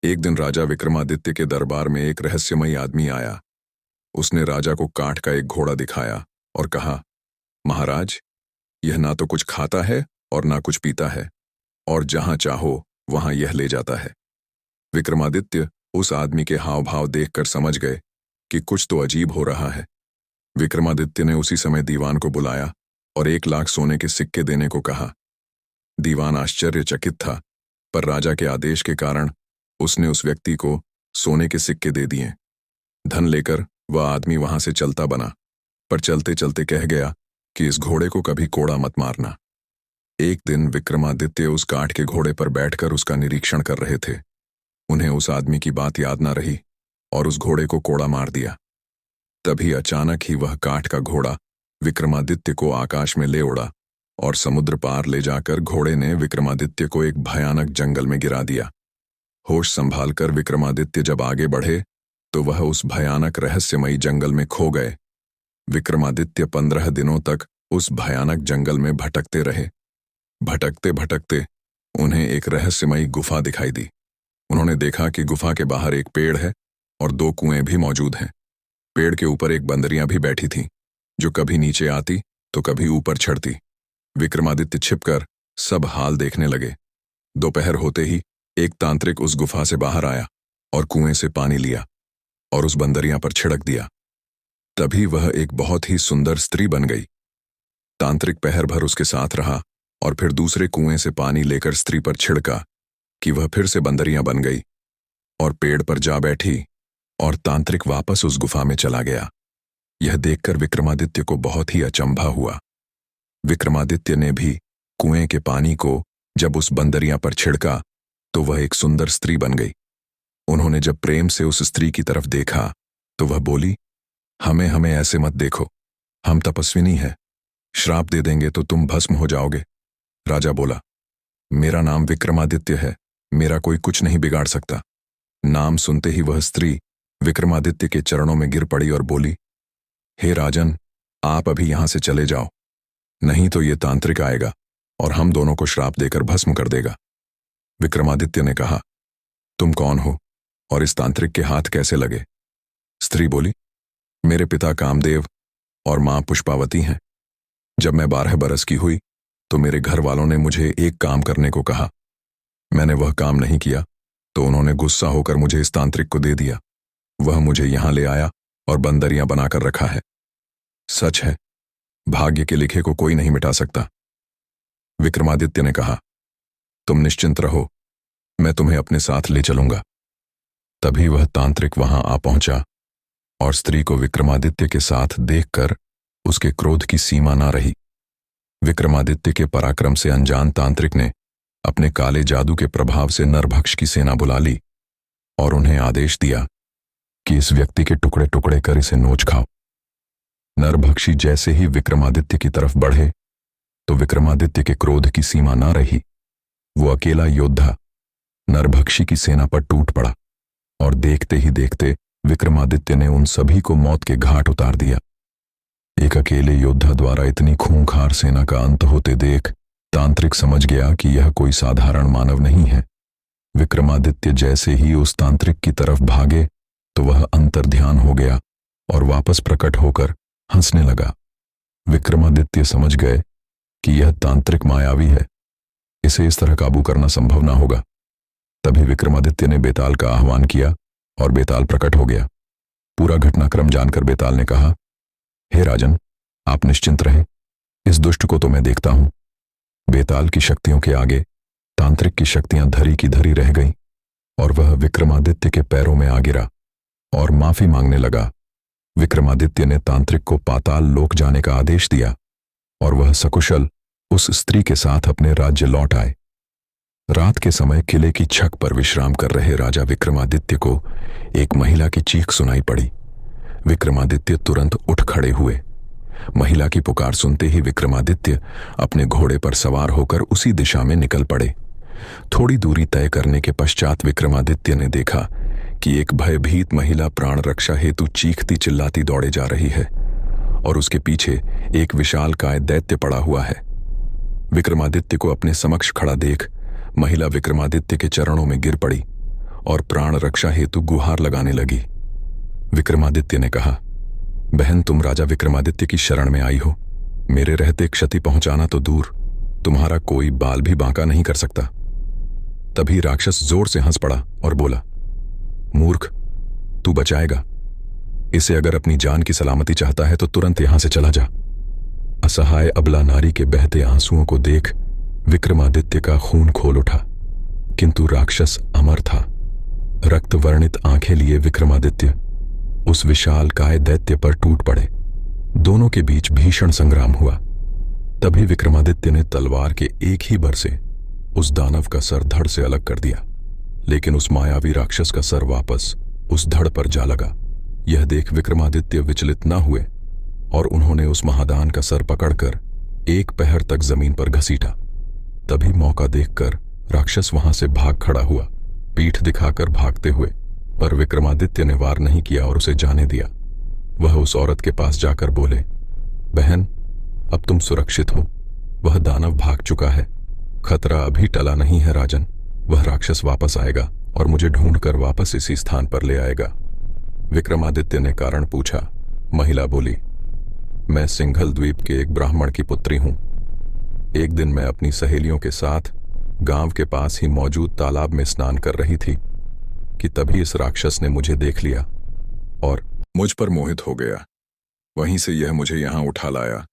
एक दिन राजा विक्रमादित्य के दरबार में एक रहस्यमयी आदमी आया। उसने राजा को काठ का एक घोड़ा दिखाया और कहा, महाराज, यह ना तो कुछ खाता है और ना कुछ पीता है, और जहां चाहो वहां यह ले जाता है। विक्रमादित्य उस आदमी के हाव भाव देखकर समझ गए कि कुछ तो अजीब हो रहा है। विक्रमादित्य ने उसी समय दीवान को बुलाया और 1 लाख सोने के सिक्के देने को कहा। दीवान आश्चर्यचकित था, पर राजा के आदेश के कारण उसने उस व्यक्ति को सोने के सिक्के दे दिए। धन लेकर वह आदमी वहां से चलता बना, पर चलते चलते कह गया कि इस घोड़े को कभी कोड़ा मत मारना। एक दिन विक्रमादित्य उस काठ के घोड़े पर बैठकर उसका निरीक्षण कर रहे थे। उन्हें उस आदमी की बात याद न रही और उस घोड़े को कोड़ा मार दिया। तभी अचानक ही वह काठ का घोड़ा विक्रमादित्य को आकाश में ले उड़ा और समुद्र पार ले जाकर घोड़े ने विक्रमादित्य को एक भयानक जंगल में गिरा दिया। होश संभालकर विक्रमादित्य जब आगे बढ़े तो वह उस भयानक रहस्यमयी जंगल में खो गए। विक्रमादित्य 15 दिनों तक उस भयानक जंगल में भटकते रहे। भटकते भटकते उन्हें एक रहस्यमयी गुफा दिखाई दी। उन्होंने देखा कि गुफा के बाहर एक पेड़ है और 2 कुएं भी मौजूद हैं। पेड़ के ऊपर एक बंदरियां भी बैठी थीं, जो कभी नीचे आती तो कभी ऊपर चढ़ती। विक्रमादित्य छिपकर सब हाल देखने लगे। दोपहर होते ही एक तांत्रिक उस गुफा से बाहर आया और कुएं से पानी लिया और उस बंदरियां पर छिड़क दिया। तभी वह एक बहुत ही सुंदर स्त्री बन गई। तांत्रिक पहर भर उसके साथ रहा और फिर दूसरे कुएं से पानी लेकर स्त्री पर छिड़का कि वह फिर से बंदरियां बन गई और पेड़ पर जा बैठी, और तांत्रिक वापस उस गुफा में चला गया। यह देखकर विक्रमादित्य को बहुत ही अचंभा हुआ। विक्रमादित्य ने भी कुएं के पानी को जब उस बंदरियां पर छिड़का तो वह एक सुंदर स्त्री बन गई। उन्होंने जब प्रेम से उस स्त्री की तरफ देखा तो वह बोली, हमें हमें ऐसे मत देखो, हम तपस्विनी हैं, श्राप दे देंगे तो तुम भस्म हो जाओगे। राजा बोला, मेरा नाम विक्रमादित्य है, मेरा कोई कुछ नहीं बिगाड़ सकता। नाम सुनते ही वह स्त्री विक्रमादित्य के चरणों में गिर पड़ी और बोली, हे राजन, आप अभी यहां से चले जाओ, नहीं तो ये तांत्रिक आएगा और हम दोनों को श्राप देकर भस्म कर देगा। विक्रमादित्य ने कहा, तुम कौन हो और इस तांत्रिक के हाथ कैसे लगे? स्त्री बोली, मेरे पिता कामदेव और मां पुष्पावती हैं। जब मैं 12 बरस की हुई तो मेरे घर वालों ने मुझे एक काम करने को कहा। मैंने वह काम नहीं किया तो उन्होंने गुस्सा होकर मुझे इस तांत्रिक को दे दिया। वह मुझे यहां ले आया और बंदरियां बनाकर रखा है। सच है, भाग्य के लिखे को कोई नहीं मिटा सकता। विक्रमादित्य ने कहा, तुम निश्चिंत रहो, मैं तुम्हें अपने साथ ले चलूंगा। तभी वह तांत्रिक वहां आ पहुंचा और स्त्री को विक्रमादित्य के साथ देखकर उसके क्रोध की सीमा ना रही। विक्रमादित्य के पराक्रम से अनजान तांत्रिक ने अपने काले जादू के प्रभाव से नरभक्ष की सेना बुला ली और उन्हें आदेश दिया कि इस व्यक्ति के टुकड़े टुकड़े कर इसे नोच खाओ। नरभक्षी जैसे ही विक्रमादित्य की तरफ बढ़े तो विक्रमादित्य के क्रोध की सीमा ना रही। वो अकेला योद्धा नरभक्षी की सेना पर टूट पड़ा और देखते ही देखते विक्रमादित्य ने उन सभी को मौत के घाट उतार दिया। एक अकेले योद्धा द्वारा इतनी खूंखार सेना का अंत होते देख तांत्रिक समझ गया कि यह कोई साधारण मानव नहीं है। विक्रमादित्य जैसे ही उस तांत्रिक की तरफ भागे तो वह अंतर्ध्यान हो गया और वापस प्रकट होकर हंसने लगा। विक्रमादित्य समझ गए कि यह तांत्रिक मायावी है, इसे इस तरह काबू करना संभव ना होगा। तभी विक्रमादित्य ने बेताल का आह्वान किया और बेताल प्रकट हो गया। पूरा घटनाक्रम जानकर बेताल ने कहा, हे राजन, आप निश्चिंत रहें, इस दुष्ट को तो मैं देखता हूं। बेताल की शक्तियों के आगे तांत्रिक की शक्तियां धरी की धरी रह गईं और वह विक्रमादित्य के पैरों में आ गिरा और माफी मांगने लगा। विक्रमादित्य ने तांत्रिक को पाताल लोक जाने का आदेश दिया और वह सकुशल उस स्त्री के साथ अपने राज्य लौट आए। रात के समय किले की छत पर विश्राम कर रहे राजा विक्रमादित्य को एक महिला की चीख सुनाई पड़ी। विक्रमादित्य तुरंत उठ खड़े हुए। महिला की पुकार सुनते ही विक्रमादित्य अपने घोड़े पर सवार होकर उसी दिशा में निकल पड़े। थोड़ी दूरी तय करने के पश्चात विक्रमादित्य ने देखा कि एक भयभीत महिला प्राण रक्षा हेतु चीखती चिल्लाती दौड़े जा रही है और उसके पीछे एक विशालकाय दैत्य पड़ा हुआ है। विक्रमादित्य को अपने समक्ष खड़ा देख महिला विक्रमादित्य के चरणों में गिर पड़ी और प्राण रक्षा हेतु गुहार लगाने लगी। विक्रमादित्य ने कहा, बहन, तुम राजा विक्रमादित्य की शरण में आई हो। मेरे रहते क्षति पहुंचाना तो दूर, तुम्हारा कोई बाल भी बांका नहीं कर सकता। तभी राक्षस जोर से हंस पड़ा और बोला, मूर्ख, तू बचाएगा इसे। अगर अपनी जान की सलामती चाहता है तो तुरंत यहां से चला जा। असहाय अबला नारी के बहते आंसुओं को देख विक्रमादित्य का खून खोल उठा, किंतु राक्षस अमर था। रक्त वर्णित आंखें लिए विक्रमादित्य उस विशाल काय दैत्य पर टूट पड़े। दोनों के बीच भीषण संग्राम हुआ। तभी विक्रमादित्य ने तलवार के एक ही बर से उस दानव का सर धड़ से अलग कर दिया, लेकिन उस मायावी राक्षस का सर वापस उस धड़ पर जा लगा। यह देख विक्रमादित्य विचलित न हुए और उन्होंने उस महादान का सर पकड़कर एक पहर तक जमीन पर घसीटा। तभी मौका देखकर राक्षस वहां से भाग खड़ा हुआ, पीठ दिखाकर भागते हुए, पर विक्रमादित्य ने वार नहीं किया और उसे जाने दिया। वह उस औरत के पास जाकर बोले, बहन, अब तुम सुरक्षित हो। वह दानव भाग चुका है। खतरा अभी टला नहीं है राजन। वह राक्षस वापस आएगा और मुझे ढूंढकर वापस इसी स्थान पर ले आएगा। विक्रमादित्य ने कारण पूछा। महिला बोली, मैं सिंघल द्वीप के एक ब्राह्मण की पुत्री हूं। एक दिन मैं अपनी सहेलियों के साथ गांव के पास ही मौजूद तालाब में स्नान कर रही थी कि तभी इस राक्षस ने मुझे देख लिया और मुझ पर मोहित हो गया। वहीं से यह मुझे यहां उठा लाया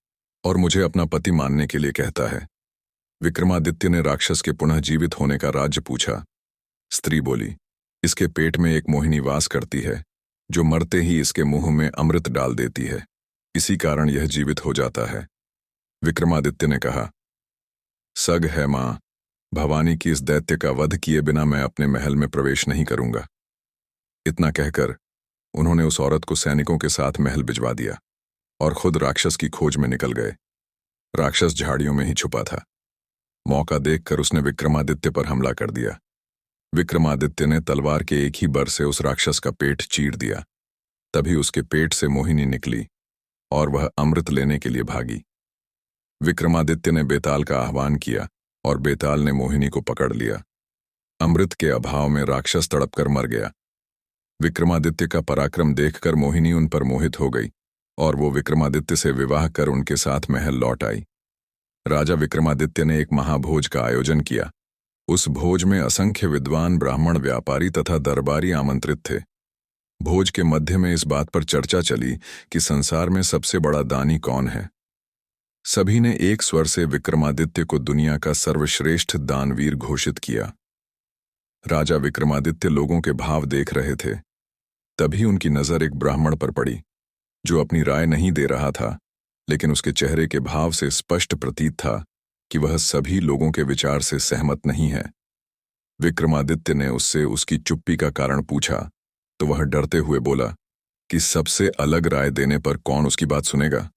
और मुझे अपना पति मानने के लिए कहता है। विक्रमादित्य ने राक्षस के पुनः जीवित होने का राज्य पूछा। स्त्री बोली, इसके पेट में एक मोहिनी वास करती है जो मरते ही इसके मुंह में अमृत डाल देती है। इसी कारण यह जीवित हो जाता है। विक्रमादित्य ने कहा, सग है मां, भवानी की इस दैत्य का वध किए बिना मैं अपने महल में प्रवेश नहीं करूंगा। इतना कहकर उन्होंने उस औरत को सैनिकों के साथ महल भिजवा दिया और खुद राक्षस की खोज में निकल गए। राक्षस झाड़ियों में ही छुपा था। मौका देखकर उसने विक्रमादित्य पर हमला कर दिया। विक्रमादित्य ने तलवार के एक ही बर से उस राक्षस का पेट चीर दिया। तभी उसके पेट से मोहिनी निकली और वह अमृत लेने के लिए भागी। विक्रमादित्य ने बेताल का आह्वान किया और बेताल ने मोहिनी को पकड़ लिया। अमृत के अभाव में राक्षस तड़पकर मर गया। विक्रमादित्य का पराक्रम देखकर मोहिनी उन पर मोहित हो गई और वो विक्रमादित्य से विवाह कर उनके साथ महल लौट आई। राजा विक्रमादित्य ने एक महाभोज का आयोजन किया। उस भोज में असंख्य विद्वान ब्राह्मण, व्यापारी तथा दरबारी आमंत्रित थे। भोज के मध्य में इस बात पर चर्चा चली कि संसार में सबसे बड़ा दानी कौन है। सभी ने एक स्वर से विक्रमादित्य को दुनिया का सर्वश्रेष्ठ दानवीर घोषित किया। राजा विक्रमादित्य लोगों के भाव देख रहे थे। तभी उनकी नजर एक ब्राह्मण पर पड़ी जो अपनी राय नहीं दे रहा था, लेकिन उसके चेहरे के भाव से स्पष्ट प्रतीत था कि वह सभी लोगों के विचार से सहमत नहीं है। विक्रमादित्य ने उससे उसकी चुप्पी का कारण पूछा तो वह डरते हुए बोला कि सबसे अलग राय देने पर कौन उसकी बात सुनेगा।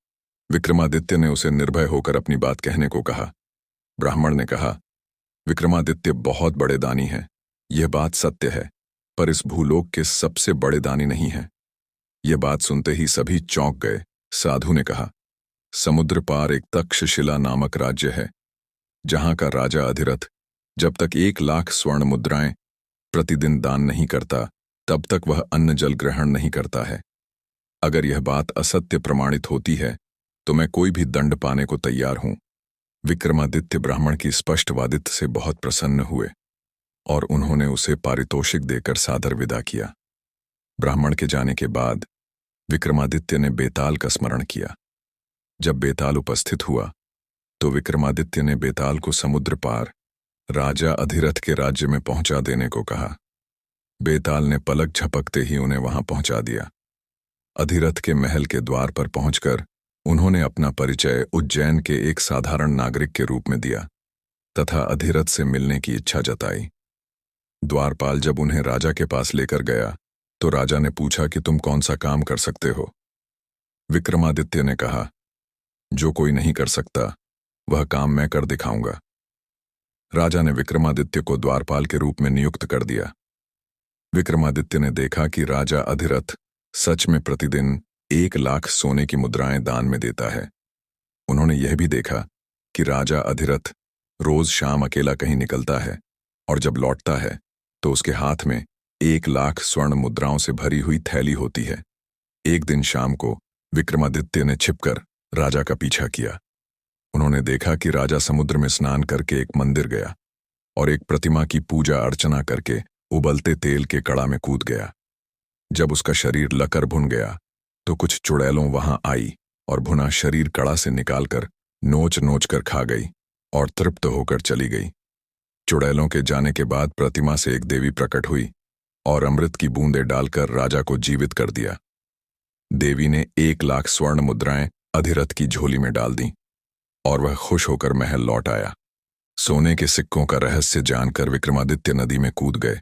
विक्रमादित्य ने उसे निर्भय होकर अपनी बात कहने को कहा। ब्राह्मण ने कहा, विक्रमादित्य बहुत बड़े दानी हैं। यह बात सत्य है, पर इस भूलोक के सबसे बड़े दानी नहीं है। यह बात सुनते ही सभी चौंक गए। साधु ने कहा, समुद्र पार एक तक्षशिला नामक राज्य है, जहां का राजा अधिरथ जब तक 1,00,000 स्वर्ण मुद्राएं प्रतिदिन दान नहीं करता, तब तक वह अन्न जल ग्रहण नहीं करता है। अगर यह बात असत्य प्रमाणित होती है तो मैं कोई भी दंड पाने को तैयार हूं। विक्रमादित्य ब्राह्मण की स्पष्टवादित्य से बहुत प्रसन्न हुए और उन्होंने उसे पारितोषिक देकर सादर विदा किया। ब्राह्मण के जाने के बाद विक्रमादित्य ने बेताल का स्मरण किया। जब बेताल उपस्थित हुआ तो विक्रमादित्य ने बेताल को समुद्र पार राजा अधिरथ के राज्य में पहुंचा देने को कहा। बेताल ने पलक झपकते ही उन्हें वहां पहुंचा दिया। अधिरथ के महल के द्वार पर पहुंचकर उन्होंने अपना परिचय उज्जैन के एक साधारण नागरिक के रूप में दिया तथा अधिरथ से मिलने की इच्छा जताई। द्वारपाल जब उन्हें राजा के पास लेकर गया तो राजा ने पूछा कि तुम कौन सा काम कर सकते हो। विक्रमादित्य ने कहा, जो कोई नहीं कर सकता वह काम मैं कर दिखाऊंगा। राजा ने विक्रमादित्य को द्वारपाल के रूप में नियुक्त कर दिया। विक्रमादित्य ने देखा कि राजा अधिरथ सच में प्रतिदिन 1,00,000 सोने की मुद्राएं दान में देता है। उन्होंने यह भी देखा कि राजा अधिरथ रोज शाम अकेला कहीं निकलता है और जब लौटता है तो उसके हाथ में 1 लाख स्वर्ण मुद्राओं से भरी हुई थैली होती है। एक दिन शाम को विक्रमादित्य ने छिपकर राजा का पीछा किया। उन्होंने देखा कि राजा समुद्र में स्नान करके एक मंदिर गया और एक प्रतिमा की पूजा अर्चना करके उबलते तेल के कड़ा में कूद गया। जब उसका शरीर लकर भुन गया तो कुछ चुड़ैलों वहां आई और भुना शरीर कड़ा से निकालकर नोच नोच कर खा गई और तृप्त होकर चली गई। चुड़ैलों के जाने के बाद प्रतिमा से एक देवी प्रकट हुई और अमृत की बूंदें डालकर राजा को जीवित कर दिया। देवी ने 1 लाख स्वर्ण मुद्राएं अधिरथ की झोली में डाल दी और वह खुश होकर महल लौट आया। सोने के सिक्कों का रहस्य जानकर विक्रमादित्य नदी में कूद गए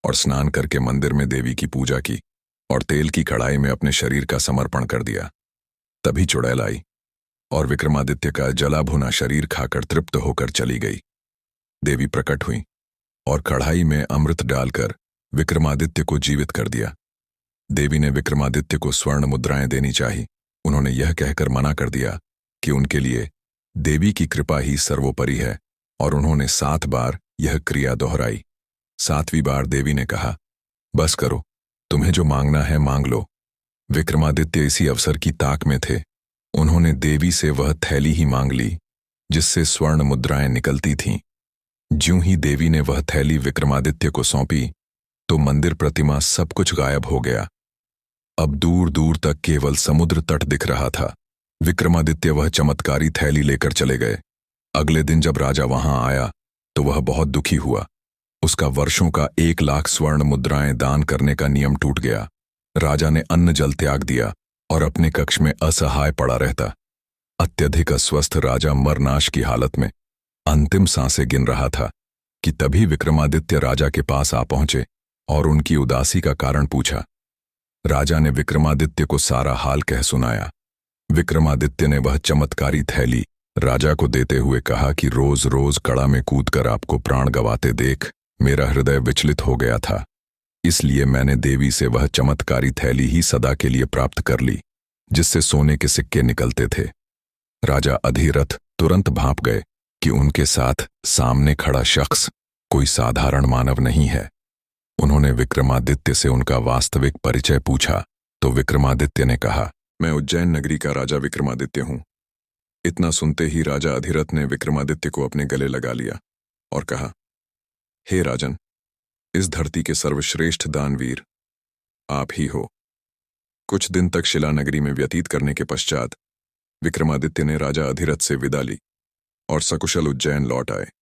और स्नान करके मंदिर में देवी की पूजा की और तेल की कढ़ाई में अपने शरीर का समर्पण कर दिया। तभी चुड़ैल आई और विक्रमादित्य का जला भुना शरीर खाकर तृप्त होकर चली गई। देवी प्रकट हुई और कढ़ाई में अमृत डालकर विक्रमादित्य को जीवित कर दिया। देवी ने विक्रमादित्य को स्वर्ण मुद्राएं देनी चाहिए। उन्होंने यह कहकर मना कर दिया कि उनके लिए देवी की कृपा ही सर्वोपरि है और उन्होंने 7 बार यह क्रिया दोहराई। 7वीं बार देवी ने कहा, बस करो, तुम्हें जो मांगना है मांग लो। विक्रमादित्य इसी अवसर की ताक में थे। उन्होंने देवी से वह थैली ही मांग ली जिससे स्वर्ण मुद्राएं निकलती थीं। ज्यों ही देवी ने वह थैली विक्रमादित्य को सौंपी तो मंदिर प्रतिमा सब कुछ गायब हो गया। अब दूर दूर तक केवल समुद्र तट दिख रहा था। विक्रमादित्य वह चमत्कारी थैली लेकर चले गए। अगले दिन जब राजा वहां आया तो वह बहुत दुखी हुआ। उसका वर्षों का 1 लाख स्वर्ण मुद्राएं दान करने का नियम टूट गया। राजा ने अन्न जल त्याग दिया और अपने कक्ष में असहाय पड़ा रहता। अत्यधिक अस्वस्थ राजा मरनाश की हालत में अंतिम सांसें गिन रहा था कि तभी विक्रमादित्य राजा के पास आ पहुंचे और उनकी उदासी का कारण पूछा। राजा ने विक्रमादित्य को सारा हाल कह सुनाया। विक्रमादित्य ने वह चमत्कारी थैली राजा को देते हुए कहा कि रोज रोज कड़ा में कूदकर आपको प्राण गंवाते देख मेरा हृदय विचलित हो गया था, इसलिए मैंने देवी से वह चमत्कारी थैली ही सदा के लिए प्राप्त कर ली जिससे सोने के सिक्के निकलते थे। राजा अधिरथ तुरंत भांप गए कि उनके साथ सामने खड़ा शख्स कोई साधारण मानव नहीं है। उन्होंने विक्रमादित्य से उनका वास्तविक परिचय पूछा तो विक्रमादित्य ने कहा, मैं उज्जैन नगरी का राजा विक्रमादित्य हूं। इतना सुनते ही राजा अधिरथ ने विक्रमादित्य को अपने गले लगा लिया और कहा, हे राजन, इस धरती के सर्वश्रेष्ठ दानवीर आप ही हो। कुछ दिन तक शिला नगरी में व्यतीत करने के पश्चात विक्रमादित्य ने राजा अधिरथ से विदा ली और सकुशल उज्जैन लौट आए।